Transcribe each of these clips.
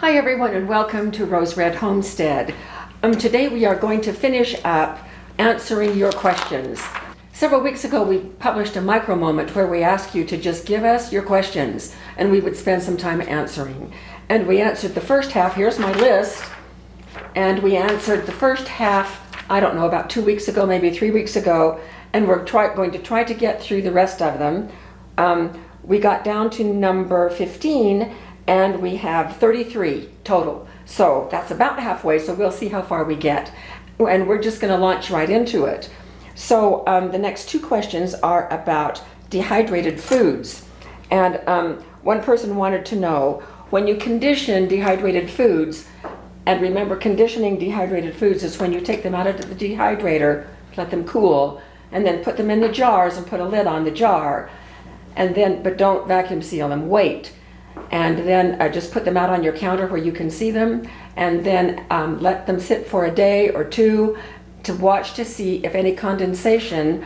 Hi everyone and welcome to Rose Red Homestead. Today we are going to finish up answering your questions. Several weeks ago we published a micro moment where we asked you to just give us your questions and we would spend some time answering. And we answered the first half, here's my list, and we answered the first half, I don't know, about 2 weeks ago, maybe 3 weeks ago, and we're going to try to get through the rest of them. We got down to number 15 and we have 33 total. So that's about halfway, so we'll see how far we get. And we're just going to launch right into it. So the next two questions are about dehydrated foods. And one person wanted to know, when you condition dehydrated foods, and remember conditioning dehydrated foods is when you take them out of the dehydrator, let them cool, and then put them in the jars and put a lid on the jar. And then, but don't vacuum seal them, wait. And then just put them out on your counter where you can see them, and then let them sit for a day or two to watch to see if any condensation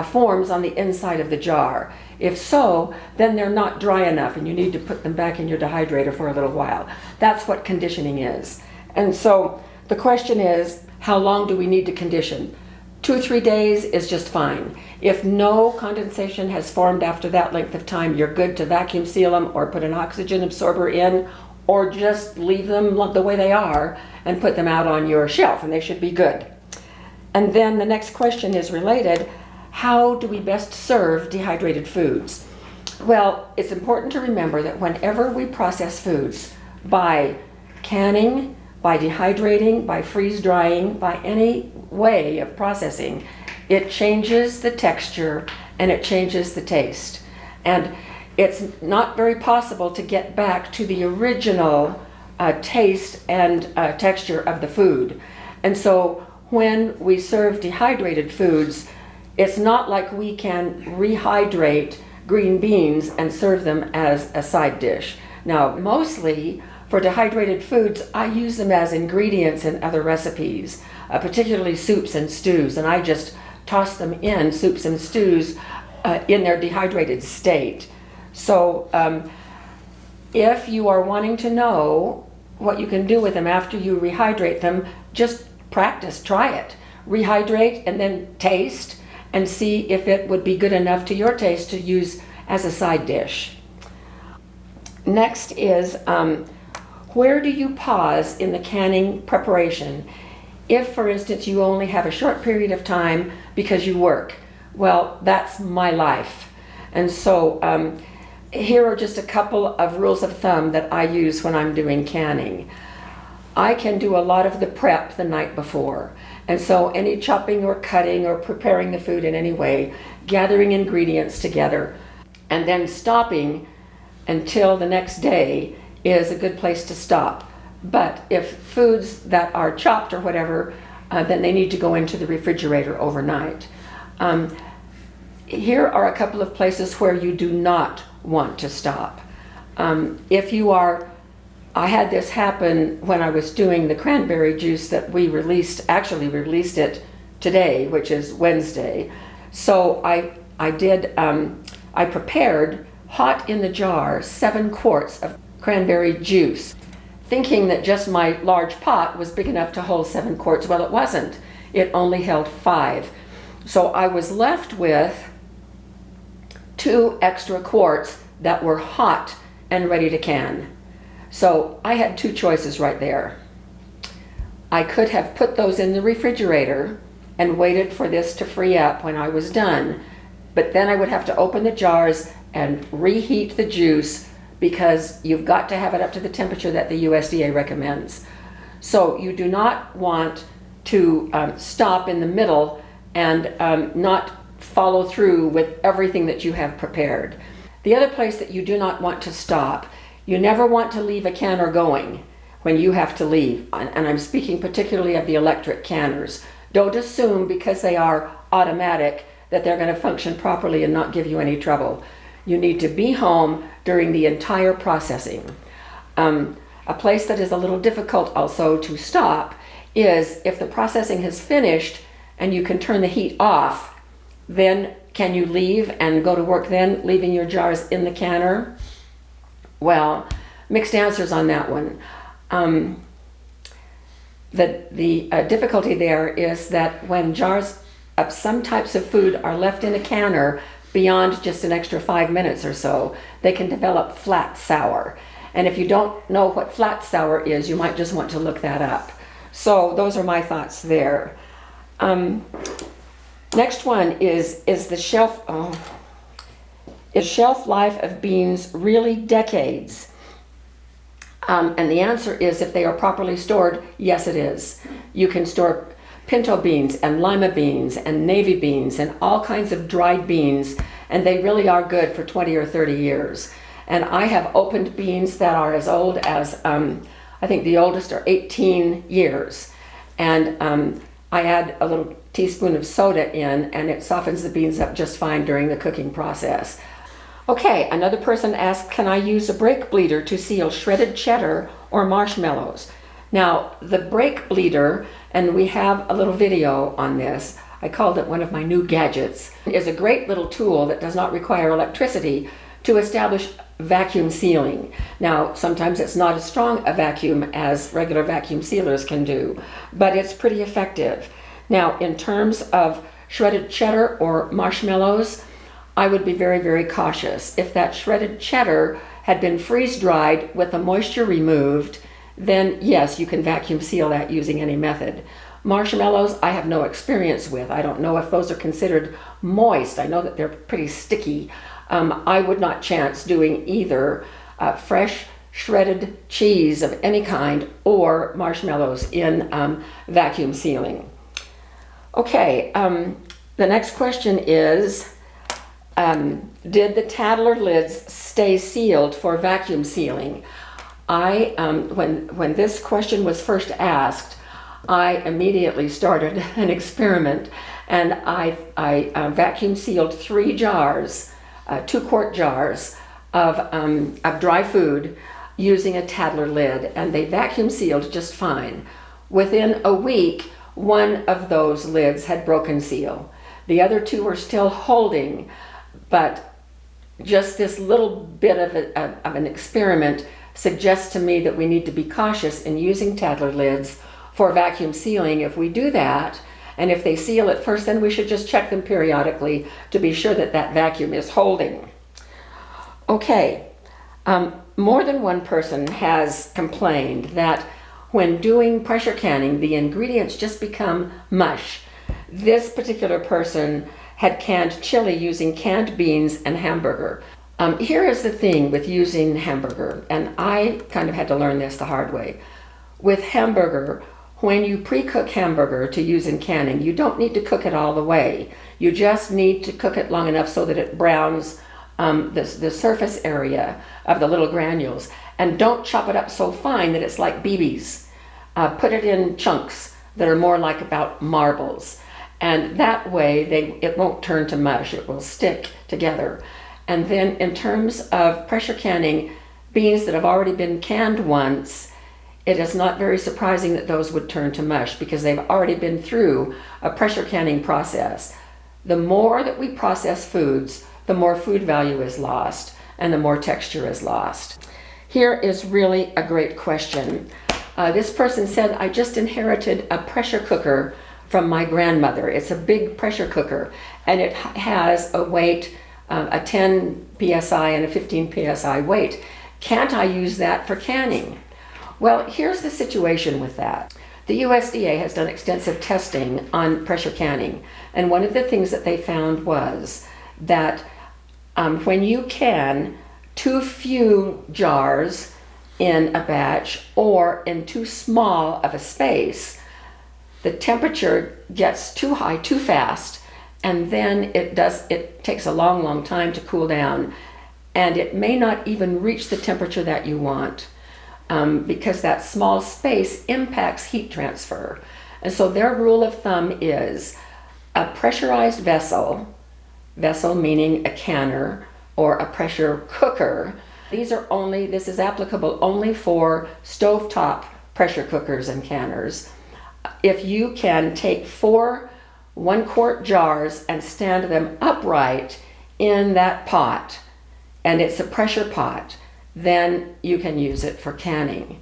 forms on the inside of the jar. If so, then they're not dry enough and you need to put them back in your dehydrator for a little while. That's what conditioning is. And so the question is, how long do we need to condition? 2 or 3 days is just fine. If no condensation has formed after that length of time, you're good to vacuum seal them or put an oxygen absorber in, or just leave them the way they are and put them out on your shelf and they should be good. And then the next question is related, how do we best serve dehydrated foods? Well, it's important to remember that whenever we process foods, by canning, by dehydrating, by freeze drying, by any way of processing, it changes the texture and it changes the taste. And it's not very possible to get back to the original taste and texture of the food. And so when we serve dehydrated foods, it's not like we can rehydrate green beans and serve them as a side dish. Now, mostly for dehydrated foods, I use them as ingredients in other recipes, particularly soups and stews, and I just toss them in soups and stews in their dehydrated state. So if you are wanting to know what you can do with them after you rehydrate them, just practice, try it. Rehydrate and then taste and see if it would be good enough to your taste to use as a side dish. Next is, where do you pause in the canning preparation? If, for instance, you only have a short period of time because you work, well, that's my life. And so here are just a couple of rules of thumb that I use when I'm doing canning. I can do a lot of the prep the night before. And so any chopping or cutting or preparing the food in any way, gathering ingredients together, and then stopping until the next day is a good place to stop. But if foods that are chopped or whatever, then they need to go into the refrigerator overnight. Here are a couple of places where you do not want to stop. If you are, I had this happen when I was doing the cranberry juice that we actually released it today, which is Wednesday. So I prepared hot in the jar 7 quarts of cranberry juice, thinking that just my large pot was big enough to hold 7 quarts. Well, it wasn't. It only held 5. So I was left with 2 extra quarts that were hot and ready to can. So I had 2 choices right there. I could have put those in the refrigerator and waited for this to free up when I was done, but then I would have to open the jars and reheat the juice, because you've got to have it up to the temperature that the USDA recommends. So you do not want to stop in the middle and not follow through with everything that you have prepared. The other place that you do not want to stop, you never want to leave a canner going when you have to leave. And I'm speaking particularly of the electric canners. Don't assume because they are automatic that they're going to function properly and not give you any trouble. You need to be home during the entire processing. A place that is a little difficult also to stop is if the processing has finished and you can turn the heat off, then can you leave and go to work then, leaving your jars in the canner? Well, mixed answers on that one. The difficulty there is that when jars of some types of food are left in a canner beyond just an extra 5 minutes or so, they can develop flat sour. And if you don't know what flat sour is, you might just want to look that up. So those are my thoughts there. Next one is the shelf. Is shelf life of beans really decades? And the answer is, if they are properly stored, yes, it is. You can store pinto beans and lima beans and navy beans and all kinds of dried beans, and they really are good for 20 or 30 years. And I have opened beans that are as old as, I think the oldest are 18 years. And I add a little teaspoon of soda in, and it softens the beans up just fine during the cooking process. Okay, another person asked, can I use a brake bleeder to seal shredded cheddar or marshmallows? Now, the brake bleeder, and we have a little video on this, I called it one of my new gadgets, is a great little tool that does not require electricity to establish vacuum sealing. Now, sometimes it's not as strong a vacuum as regular vacuum sealers can do, but it's pretty effective. Now, in terms of shredded cheddar or marshmallows, I would be very, very cautious. If that shredded cheddar had been freeze-dried with the moisture removed, then yes, you can vacuum seal that using any method. Marshmallows, I have no experience with. I don't know if those are considered moist. I know that they're pretty sticky. I would not chance doing either fresh shredded cheese of any kind or marshmallows in vacuum sealing. Okay, the next question is, did the Tattler lids stay sealed for vacuum sealing? When this question was first asked, I immediately started an experiment, and I vacuum sealed 3 jars, 2-quart jars of dry food using a Tattler lid, and they vacuum sealed just fine. Within a week, one of those lids had broken seal. The other 2 were still holding, but just this little bit of an experiment suggests to me that we need to be cautious in using Tattler lids for vacuum sealing. If we do that, and if they seal at first, then we should just check them periodically to be sure that that vacuum is holding. Okay, more than one person has complained that when doing pressure canning, the ingredients just become mush. This particular person had canned chili using canned beans and hamburger. Here is the thing with using hamburger, and I kind of had to learn this the hard way. With hamburger, when you pre-cook hamburger to use in canning, you don't need to cook it all the way. You just need to cook it long enough so that it browns the surface area of the little granules. And don't chop it up so fine that it's like BBs. Put it in chunks that are more like about marbles. And that way it won't turn to mush, it will stick together. And then in terms of pressure canning beans that have already been canned once, it is not very surprising that those would turn to mush because they've already been through a pressure canning process. The more that we process foods, the more food value is lost and the more texture is lost. Here is really a great question. This person said, I just inherited a pressure cooker from my grandmother. It's a big pressure cooker, and it has a weight, a 10 psi and a 15 psi weight. Can't I use that for canning? Well, here's the situation with that. The USDA has done extensive testing on pressure canning, and one of the things that they found was that when you can too few jars in a batch or in too small of a space, the temperature gets too high too fast, and then it takes a long time to cool down, and it may not even reach the temperature that you want because that small space impacts heat transfer. And so their rule of thumb is a pressurized vessel meaning a canner or a pressure cooker. This is applicable only for stovetop pressure cookers and canners. If you can take 4 1-quart jars and stand them upright in that pot, and it's a pressure pot, then you can use it for canning.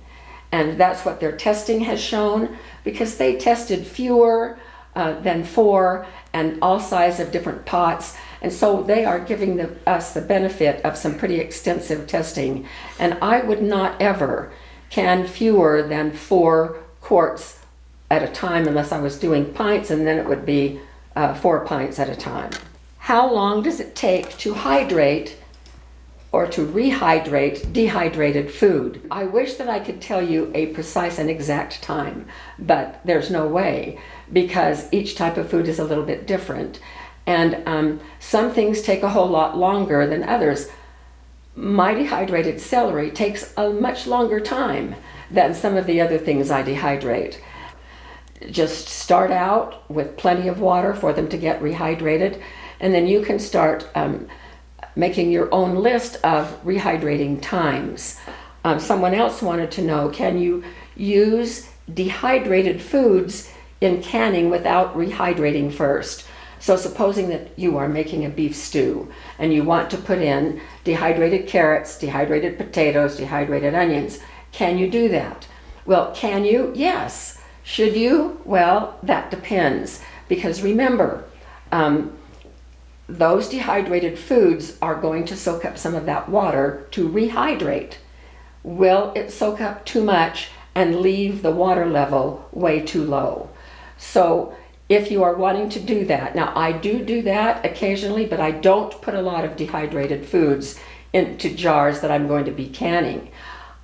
And that's what their testing has shown, because they tested fewer than 4 and all size of different pots. And so they are giving us the benefit of some pretty extensive testing. And I would not ever can fewer than 4 quarts at a time unless I was doing pints, and then it would be 4 pints at a time. How long does it take to hydrate or to rehydrate dehydrated food? I wish that I could tell you a precise and exact time, but there's no way, because each type of food is a little bit different. And some things take a whole lot longer than others. My dehydrated celery takes a much longer time than some of the other things I dehydrate. Just start out with plenty of water for them to get rehydrated, and then you can start making your own list of rehydrating times. Someone else wanted to know, can you use dehydrated foods in canning without rehydrating first? So supposing that you are making a beef stew and you want to put in dehydrated carrots, dehydrated potatoes, dehydrated onions, can you do that? Well, can you? Yes. Should you? Well, that depends, because remember, those dehydrated foods are going to soak up some of that water to rehydrate. Will it soak up too much and leave the water level way too low? So if you are wanting to do that, now I do that occasionally, but I don't put a lot of dehydrated foods into jars that I'm going to be canning.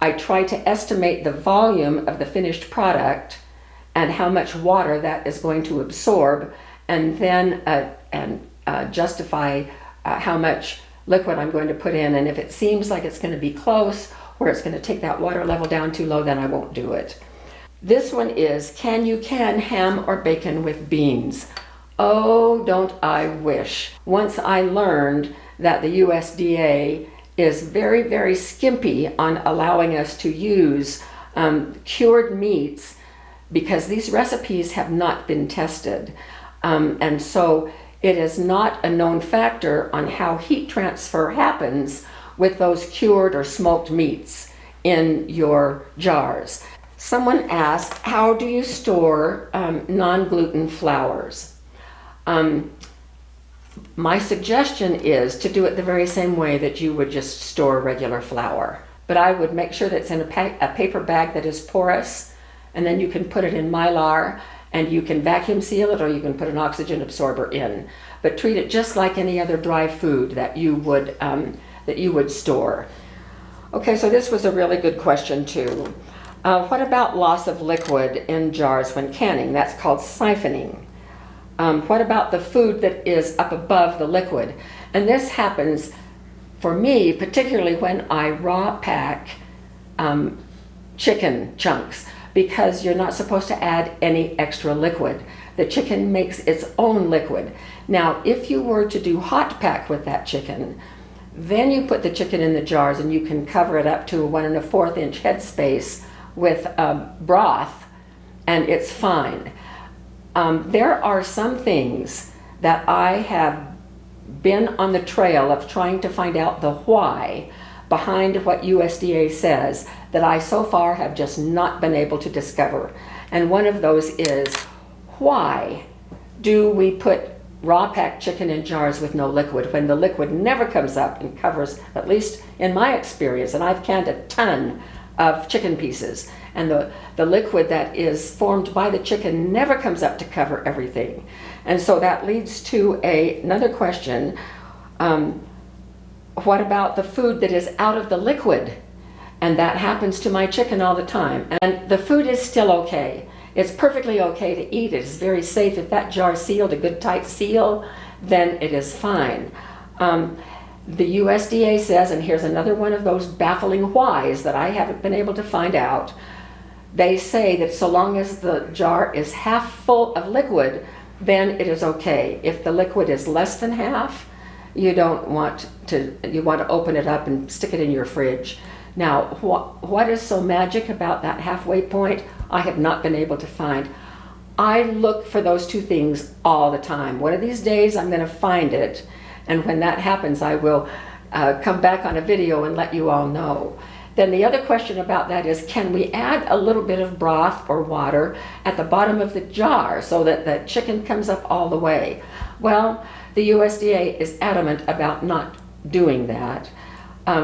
I try to estimate the volume of the finished product and how much water that is going to absorb, and then justify how much liquid I'm going to put in. And if it seems like it's going to be close, or it's going to take that water level down too low, then I won't do it. This one is, can you can ham or bacon with beans? Oh, don't I wish. Once I learned that the USDA is very, very skimpy on allowing us to use cured meats, because these recipes have not been tested. And so it is not a known factor on how heat transfer happens with those cured or smoked meats in your jars. Someone asked, how do you store non-gluten flours? My suggestion is to do it the very same way that you would just store regular flour. But I would make sure that it's in a paper bag that is porous, and then you can put it in Mylar, and you can vacuum seal it, or you can put an oxygen absorber in. But treat it just like any other dry food that you would store. Okay, so this was a really good question too. What about loss of liquid in jars when canning? That's called siphoning. What about the food that is up above the liquid? And this happens for me, particularly when I raw pack chicken chunks, because you're not supposed to add any extra liquid. The chicken makes its own liquid. Now, if you were to do hot pack with that chicken, then you put the chicken in the jars and you can cover it up to a 1 1/4 inch headspace with broth, and it's fine. There are some things that I have been on the trail of trying to find out the why behind what USDA says, that I so far have just not been able to discover. And one of those is, why do we put raw packed chicken in jars with no liquid when the liquid never comes up and covers, at least in my experience, and I've canned a ton of chicken pieces, and the liquid that is formed by the chicken never comes up to cover everything. And so that leads to another question. What about the food that is out of the liquid? And that happens to my chicken all the time. And the food is still okay. It's perfectly okay to eat. It is very safe. If that jar is sealed, a good tight seal, then it is fine. The USDA says, and here's another one of those baffling whys that I haven't been able to find out. They say that so long as the jar is half full of liquid, then it is okay. If the liquid is less than half, you want to open it up and stick it in your fridge. Now, what is so magic about that halfway point? I have not been able to find. I look for those two things all the time. One of these days I'm going to find it, and when that happens I will come back on a video and let you all know. Then the other question about that is, can we add a little bit of broth or water at the bottom of the jar so that the chicken comes up all the way? Well, the USDA is adamant about not doing that.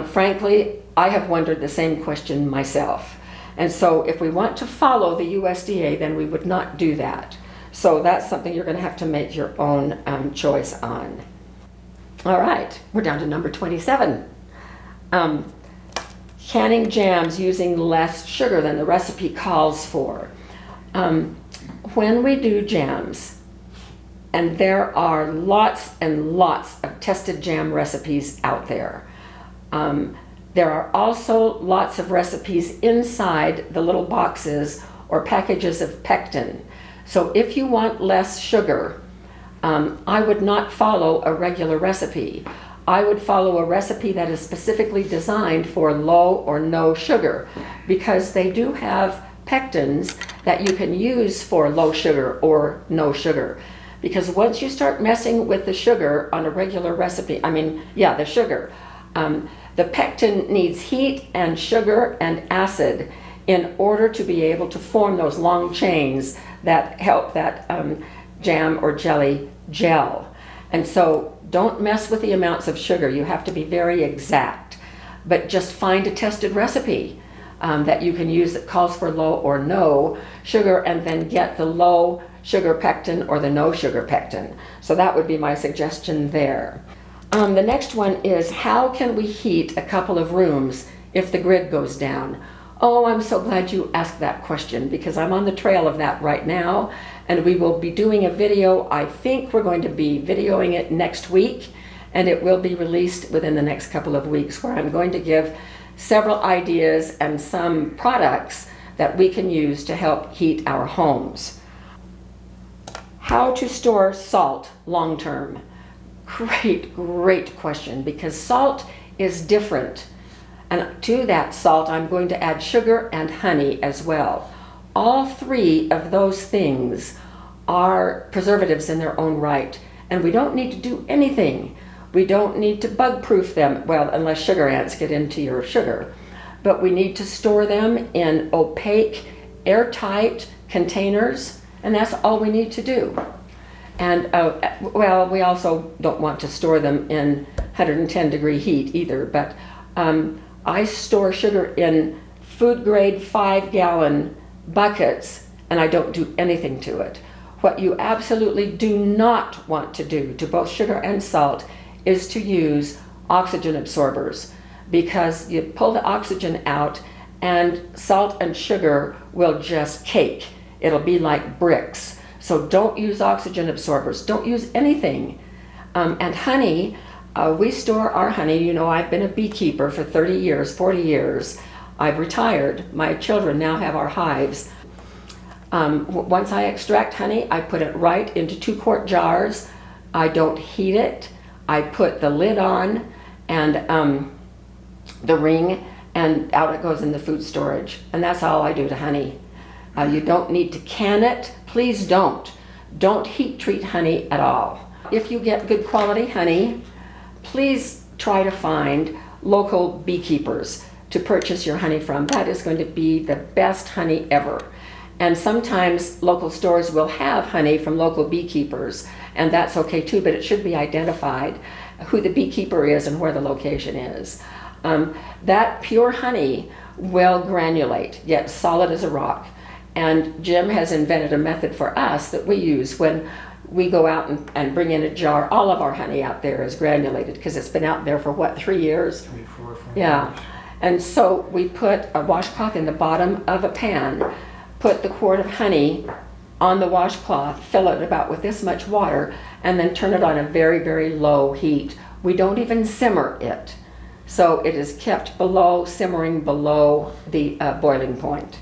Frankly, I have wondered the same question myself. And so if we want to follow the USDA, then we would not do that. So that's something you're going to have to make your own choice on. All right, we're down to number 27. Canning jams using less sugar than the recipe calls for. When we do jams, and there are lots and lots of tested jam recipes out there. There are also lots of recipes inside the little boxes or packages of pectin. So if you want less sugar, I would not follow a regular recipe. I would follow a recipe that is specifically designed for low or no sugar, because they do have pectins that you can use for low sugar or no sugar. Because once you start messing with the sugar on a regular recipe, the sugar, the pectin needs heat and sugar and acid in order to be able to form those long chains that help that jam or jelly gel. And so don't mess with the amounts of sugar. You have to be very exact, but just find a tested recipe that you can use that calls for low or no sugar, and then get the low sugar pectin or the no sugar pectin. So that would be my suggestion there. The next one is, how can we heat a couple of rooms if the grid goes down? Oh, I'm so glad you asked that question, because I'm on the trail of that right now, and we will be doing a video. I think we're going to be videoing it next week, and it will be released within the next couple of weeks, where I'm going to give several ideas and some products that we can use to help heat our homes. How to store salt long term? Great question, because salt is different. And to that salt, I'm going to add sugar and honey as well. All three of those things are preservatives in their own right, and we don't need to do anything. We don't need to bug-proof them, well, unless sugar ants get into your sugar. But we need to store them in opaque, airtight containers, and that's all we need to do. And, we also don't want to store them in 110-degree heat either, but I store sugar in food-grade 5-gallon buckets, and I don't do anything to it. What you absolutely do not want to do to both sugar and salt is to use oxygen absorbers, because you pull the oxygen out and salt and sugar will just cake. It'll be like bricks. So don't use oxygen absorbers. Don't use anything. And honey, we store our honey. You know, I've been a beekeeper for 30 years, 40 years. I've retired. My children now have our hives. Once I extract honey, I put it right into 2-quart jars. I don't heat it. I put the lid on and the ring, and out it goes in the food storage. And that's all I do to honey. You don't need to can it. Please don't. Don't heat treat honey at all. If you get good quality honey, please try to find local beekeepers to purchase your honey from. That is going to be the best honey ever. And sometimes local stores will have honey from local beekeepers, and that's okay too, but it should be identified who the beekeeper is and where the location is. That pure honey will granulate, yet solid as a rock. And Jim has invented a method for us that we use when we go out and bring in a jar. All of our honey out there is granulated, because it's been out there for what, 3 years? 3, 4 Yeah. years. And so we put a washcloth in the bottom of a pan, put the quart of honey on the washcloth, fill it about with this much water, and then turn it on a very, very low heat. We don't even simmer it. So it is kept simmering below the boiling point.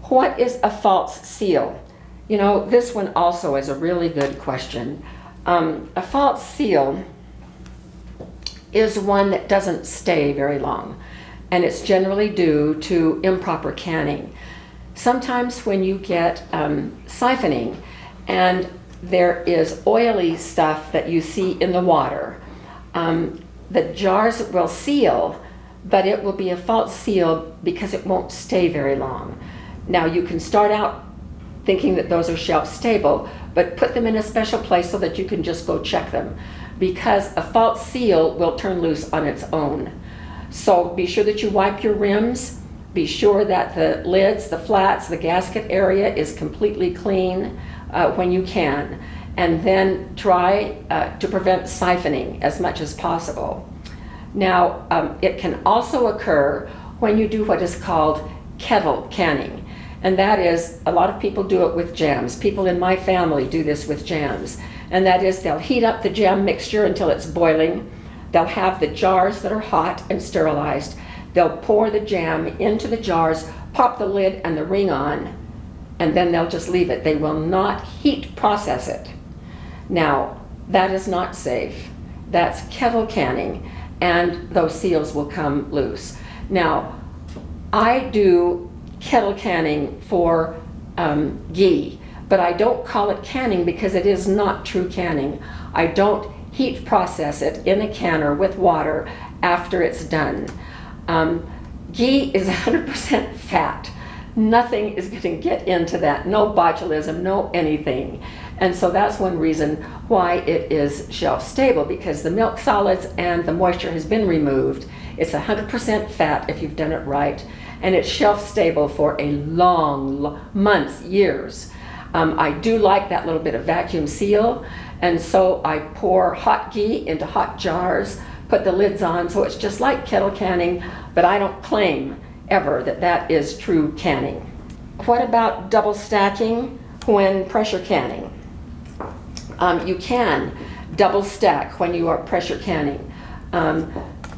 What is a false seal? You know, this one also is a really good question. A false seal is one that doesn't stay very long, and it's generally due to improper canning. Sometimes when you get siphoning and there is oily stuff that you see in the water, the jars will seal, but it will be a false seal because it won't stay very long. Now you can start out thinking that those are shelf stable, but put them in a special place so that you can just go check them, because a false seal will turn loose on its own. So be sure that you wipe your rims, be sure that the lids, the flats, the gasket area is completely clean when you can, and then try to prevent siphoning as much as possible. Now, it can also occur when you do what is called kettle canning. And that is, a lot of people do it with jams. People in my family do this with jams. And that is, they'll heat up the jam mixture until it's boiling. They'll have the jars that are hot and sterilized. They'll pour the jam into the jars, pop the lid and the ring on, and then they'll just leave it. They will not heat process it. Now, that is not safe. That's kettle canning, and those seals will come loose. Now, I do kettle canning for ghee, but I don't call it canning because it is not true canning. I don't heat process it in a canner with water after it's done. Ghee is 100% fat. Nothing is going to get into that, no botulism, no anything. And so that's one reason why it is shelf stable, because the milk solids and the moisture has been removed. It's 100% fat if you've done it right, and it's shelf stable for a long, months, years. I do like that little bit of vacuum seal, and so I pour hot ghee into hot jars, put the lids on, so it's just like kettle canning, but I don't claim ever that that is true canning. What about double stacking when pressure canning? You can double stack when you are pressure canning.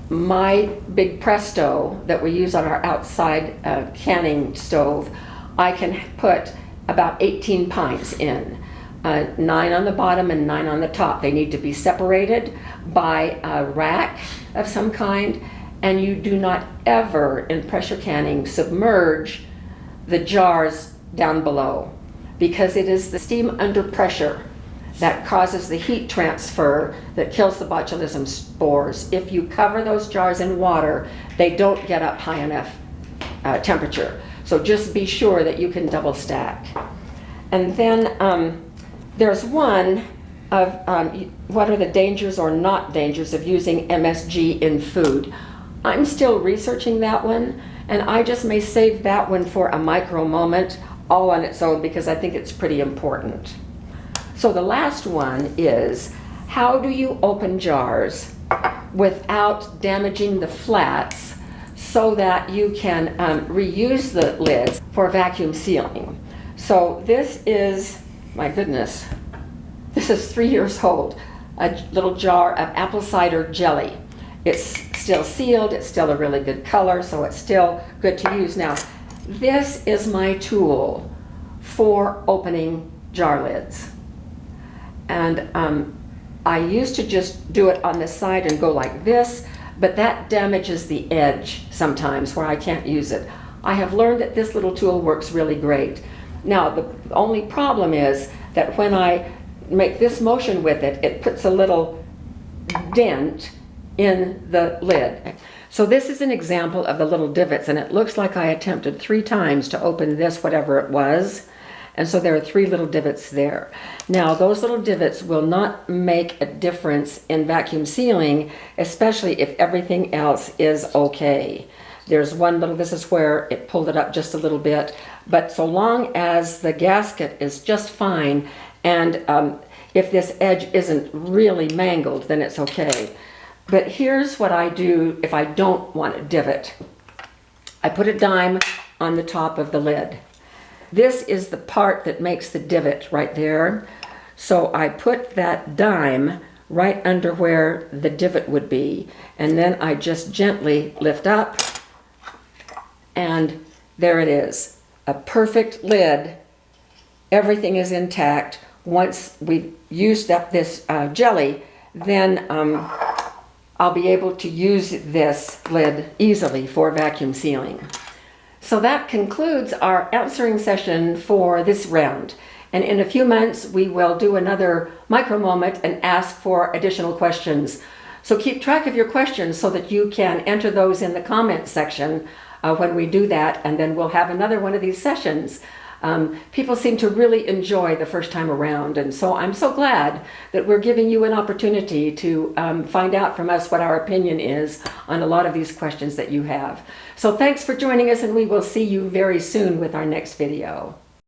My big Presto that we use on our outside canning stove, I can put about 18 pints in. 9 on the bottom and 9 on the top. They need to be separated by a rack of some kind, and you do not ever in pressure canning submerge the jars down below, because it is the steam under pressure that causes the heat transfer that kills the botulism spores. If you cover those jars in water, they don't get up high enough temperature. So just be sure that you can double stack. And then there's one of what are the dangers or not dangers of using MSG in food. I'm still researching that one, and I just may save that one for a micro moment all on its own, because I think it's pretty important. So the last one is, how do you open jars without damaging the flats so that you can reuse the lids for vacuum sealing? So this is, my goodness, this is 3 years old, a little jar of apple cider jelly. It's still sealed, it's still a really good color, so it's still good to use. Now, this is my tool for opening jar lids. And I used to just do it on the side and go like this, but that damages the edge sometimes where I can't use it. I have learned that this little tool works really great. Now, the only problem is that when I make this motion with it, it puts a little dent in the lid. So this is an example of the little divots, and it looks like I attempted 3 times to open this, whatever it was. And so there are 3 little divots there. Now, those little divots will not make a difference in vacuum sealing, especially if everything else is okay. There's one little, this is where it pulled it up just a little bit, but so long as the gasket is just fine, and if this edge isn't really mangled, then it's okay. But here's what I do if I don't want a divot. I put a dime on the top of the lid. This is the part that makes the divot right there. So I put that dime right under where the divot would be, and then I just gently lift up, and there it is. A perfect lid. Everything is intact. Once we've used up this jelly, then I'll be able to use this lid easily for vacuum sealing. So that concludes our answering session for this round. And in a few months, we will do another micro moment and ask for additional questions. So keep track of your questions so that you can enter those in the comment section when we do that, and then we'll have another one of these sessions. People seem to really enjoy the first time around, and so I'm so glad that we're giving you an opportunity to find out from us what our opinion is on a lot of these questions that you have. So thanks for joining us, and we will see you very soon with our next video.